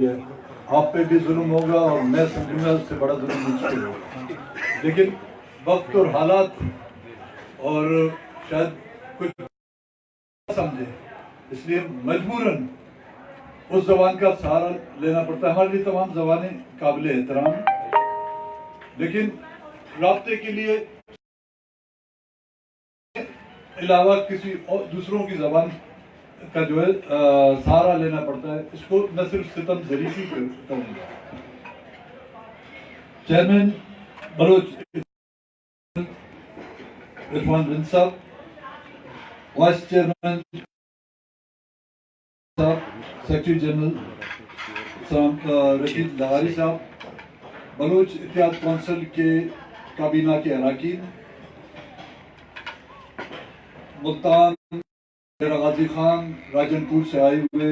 آپ پہ بھی ظلم ہوگا اور میں سمجھوں گا اس سے بڑا ظلم مجھ پہ ہوگا، لیکن وقت اور حالات اور شاید کچھ سمجھے اس لیے مجبوراً اس زبان کا سہارا لینا پڑتا ہے۔ ہمارے لیے تمام زبانیں قابل احترام ہیں، لیکن رابطے کے لیے علاوہ کسی اور دوسروں کی زبان کا جو ہے سہارا لینا پڑتا ہے۔ اس کو نہ صرف ستم ظریفی کروں گا۔ چیئرمین بلوچ عرفان بن صاحب، وائس چیئرمین صاحب، سیکرٹری جنرل رشید لغاری صاحب، بلوچ اتحاد کونسل کے کابینہ کے اراکین، ملتان غازی خان راجن پور سے آئے ہوئے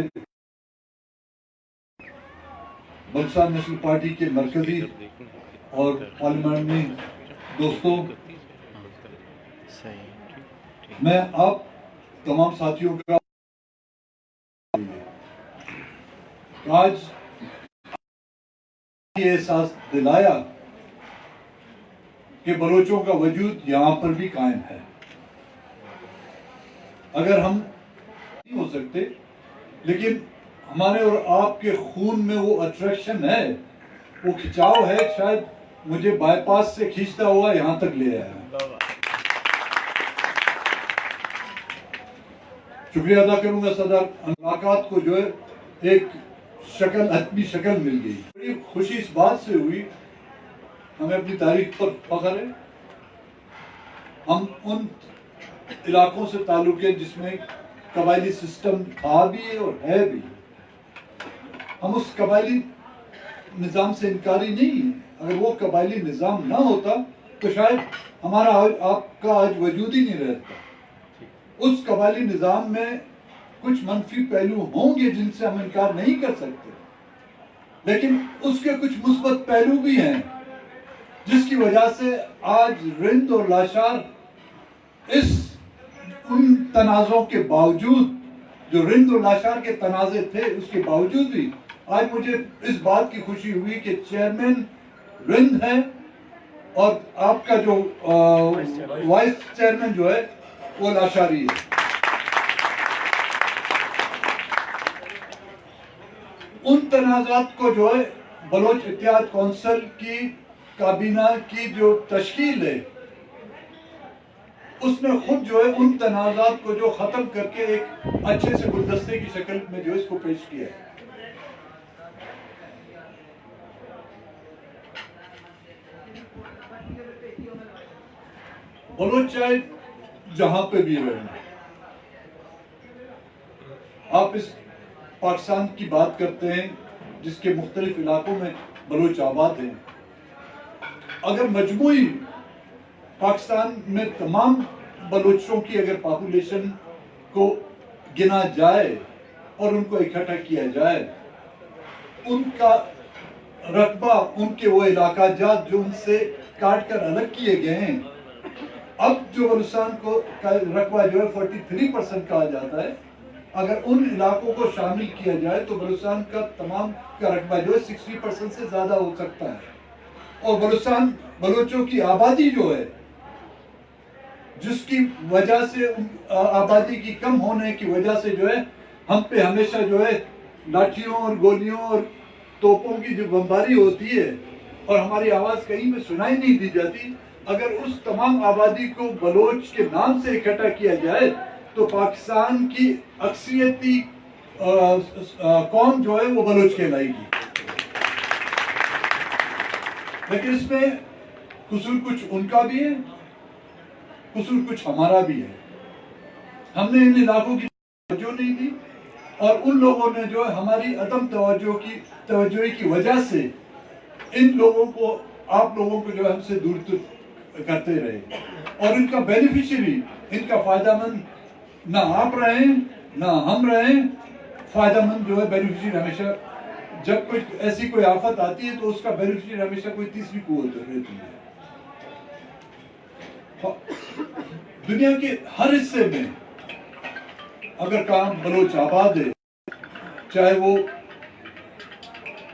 بلوچستان نیشنل پارٹی کے مرکزی اور پارلیمانی دوستوں، میں آپ تمام ساتھیوں کا آج یہ احساس دلایا کہ بلوچوں کا وجود یہاں پر بھی قائم ہے۔ اگر ہم نہیں ہو سکتے، لیکن ہمارے اور آپ کے خون میں وہ اٹریکشن ہے، وہ کھچاؤ ہے، شاید مجھے بائی پاس سے کھینچتا ہوا یہاں تک لے آیا ہے۔ شکریہ ادا کروں گا صدر، ملاقات کو جو ہے ایک شکل، حتمی شکل مل گئی۔ بڑی خوشی اس بات سے ہوئی، ہمیں اپنی تاریخ پر فخر ہے، ہم ان علاقوں سے تعلق ہے جس میں قبائلی سسٹم تھا بھی اور ہے بھی۔ ہم اس قبائلی نظام سے انکاری نہیں ہیں، اگر وہ قبائلی نظام نہ ہوتا تو شاید ہمارا آپ کا آج وجود ہی نہیں رہتا۔ اس قبائلی نظام میں کچھ منفی پہلو ہوں گے جن سے ہم انکار نہیں کر سکتے، لیکن اس کے کچھ مثبت پہلو بھی ہیں جس کی وجہ سے آج رند اور لاشار ان تنازعوں کے باوجود، جو رند اور لاشار کے تنازع تھے اس کے باوجود بھی آج مجھے اس بات کی خوشی ہوئی کہ چیئرمین رند ہے اور آپ کا جو وائس چیئرمین جو ہے وہ لاشاری ہے۔ ان تنازعات کو جو ہے بلوچ اتحاد کونسل کی کابینہ کی جو تشکیل ہے اس نے خود جو ہے ان تنازعات کو جو ختم کر کے ایک اچھے سے گلدستے کی شکل میں جو اس کو پیش کیا ہے۔ بلوچ چاہے جہاں پہ بھی رہیں، آپ اس پاکستان کی بات کرتے ہیں جس کے مختلف علاقوں میں بلوچ آباد ہیں، اگر مجموعی پاکستان میں تمام بلوچوں کی اگر پاپولیشن کو گنا جائے اور ان کو اکٹھا کیا جائے، ان کا رقبہ، ان کے وہ علاقہ جات جو ان سے کاٹ کر الگ کیے گئے ہیں، اب جو بلوچستان کو رقبہ جو ہے 43% کہا جاتا ہے، اگر ان علاقوں کو شامل کیا جائے تو بلوچستان کا تمام کا رقبہ جو ہے 60% سے زیادہ ہو سکتا ہے۔ اور بلوچوں کی آبادی جو ہے، جس کی وجہ سے آبادی کی کم ہونے کی وجہ سے جو ہے ہم پہ ہمیشہ جو ہے لاٹھیوں اور گولیوں اور توپوں کی جو بمباری ہوتی ہے اور ہماری آواز کہیں میں سنائی نہیں دی جاتی، اگر اس تمام آبادی کو بلوچ کے نام سے اکٹھا کیا جائے تو پاکستان کی اکثریتی قوم جو ہے وہ بلوچ کہلائے گی۔ لیکن اس میں قصور کچھ ان کا بھی ہے، قصور کچھ ہمارا بھی ہے۔ ہم نے ان علاقوں کی توجہ نہیں دی اور ان لوگوں نے جو ہماری عدم توجہی کی وجہ سے ان لوگوں کو، آپ لوگوں کو جو ہم سے دور کرتے رہے، اور ان کا بینیفیشری، ان کا فائدہ مند نہ آپ رہیں نہ ہم رہیں۔ فائدہ مند جو ہے بینیفیشری ہمیشہ، جب ایسی کوئی آفت آتی ہے تو اس کا بینیفیشری ہمیشہ کوئی تیسری قوت رہتی ہے۔ دنیا کے ہر حصے میں اگر کام بلوچ آباد ہے، چاہے وہ